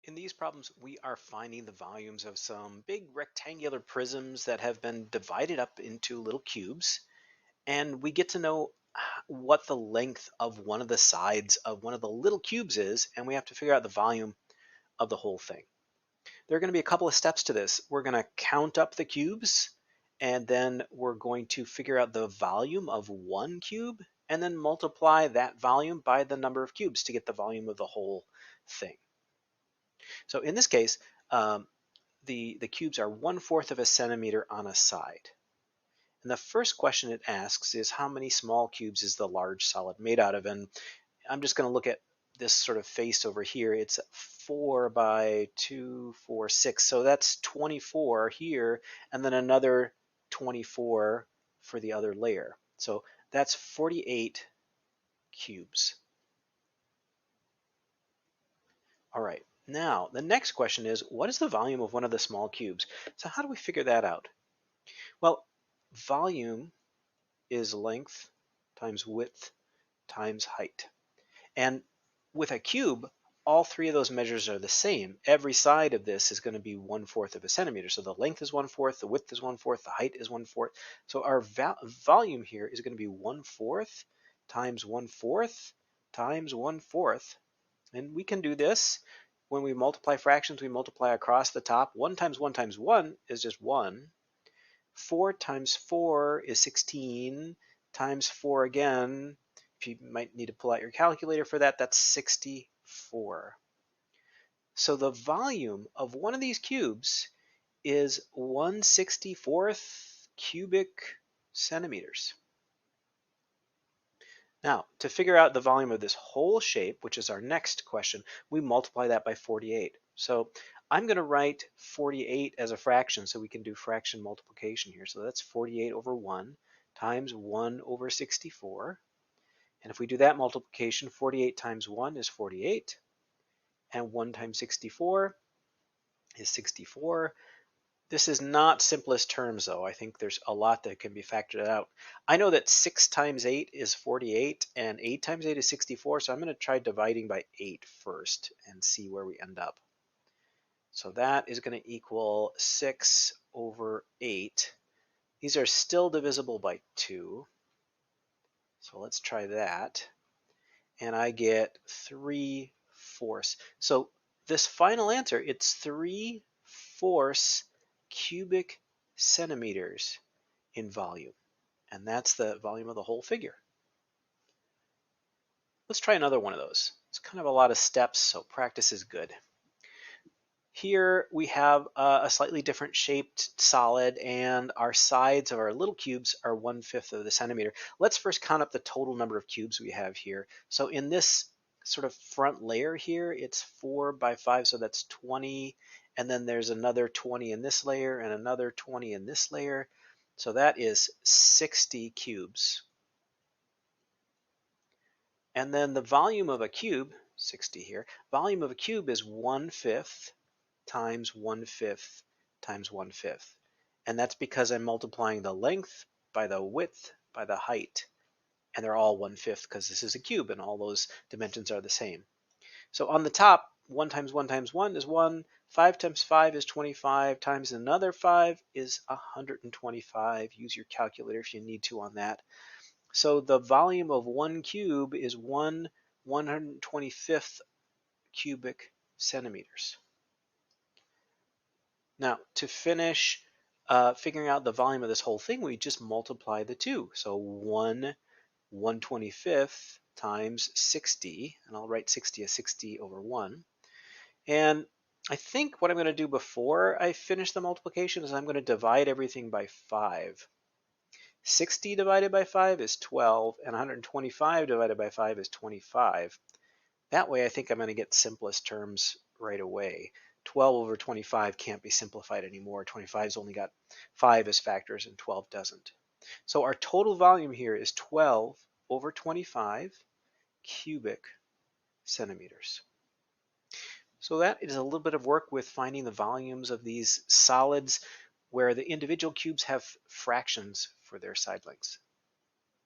In these problems, we are finding the volumes of some big rectangular prisms that have been divided up into little cubes, and we get to know what the length of one of the sides of one of the little cubes is, and we have to figure out the volume of the whole thing. There are going to be a couple of steps to this. We're going to count up the cubes, and then we're going to figure out the volume of one cube, and then multiply that volume by the number of cubes to get the volume of the whole thing. So in this case, the cubes are 1/4 of a centimeter on a side. And the first question it asks is how many small cubes is the large solid made out of? And I'm just going to look at this sort of face over here. It's 4 by 2, 4, 6. So that's 24 here, and then another 24 for the other layer. So that's 48 cubes. All right. Now, the next question is, what is the volume of one of the small cubes? So how do we figure that out? Well, volume is length times width times height. And with a cube, all three of those measures are the same. Every side of this is going to be 1/4 of a centimeter. So the length is 1/4, the width is 1/4, the height is 1/4. So our volume here is going to be 1/4 times 1/4 times 1/4. And we can do this. When we multiply fractions, we multiply across the top. 1 times 1 times 1 is just 1. 4 times 4 is 16, times 4 again. If you might need to pull out your calculator for that, that's 64. So the volume of one of these cubes is 1/64 cubic centimeters. Now, to figure out the volume of this whole shape, which is our next question, we multiply that by 48. So I'm going to write 48 as a fraction so we can do fraction multiplication here. So that's 48 over 1 times 1 over 64. And if we do that multiplication, 48 times 1 is 48. And 1 times 64 is 64. This is not simplest terms, though. I think there's a lot that can be factored out. I know that 6 times 8 is 48, and 8 times 8 is 64, so I'm going to try dividing by 8 first and see where we end up. So that is going to equal 6 over 8. These are still divisible by 2. So let's try that. And I get 3/4. So this final answer, it's 3/4 cubic centimeters in volume. And that's the volume of the whole figure. Let's try another one of those. It's kind of a lot of steps, so practice is good. Here we have a slightly different shaped solid, and our sides of our little cubes are 1/5 of the centimeter. Let's first count up the total number of cubes we have here. So in this sort of front layer here, it's 4 by 5, so that's 20. And then there's another 20 in this layer and another 20 in this layer. So that is 60 cubes. And then the volume of a cube, 60 here, volume of a cube is 1/5 times 1/5 times 1/5. And that's because I'm multiplying the length by the width by the height. And they're all 1/5 because this is a cube and all those dimensions are the same. So on the top, 1 times 1 times 1 is 1. 5 times 5 is 25. Times another 5 is 125. Use your calculator if you need to on that. So the volume of one cube is 1/125th cubic centimeters. Now, to finish figuring out the volume of this whole thing, we just multiply the two. So 1/125th times 60, and I'll write 60 as 60 over 1. And I think what I'm going to do before I finish the multiplication is I'm going to divide everything by 5. 60 divided by 5 is 12, and 125 divided by 5 is 25. That way I think I'm going to get simplest terms right away. 12 over 25 can't be simplified anymore. 25's only got 5 as factors and 12 doesn't. So our total volume here is 12 over 25 cubic centimeters. So that is a little bit of work with finding the volumes of these solids where the individual cubes have fractions for their side lengths.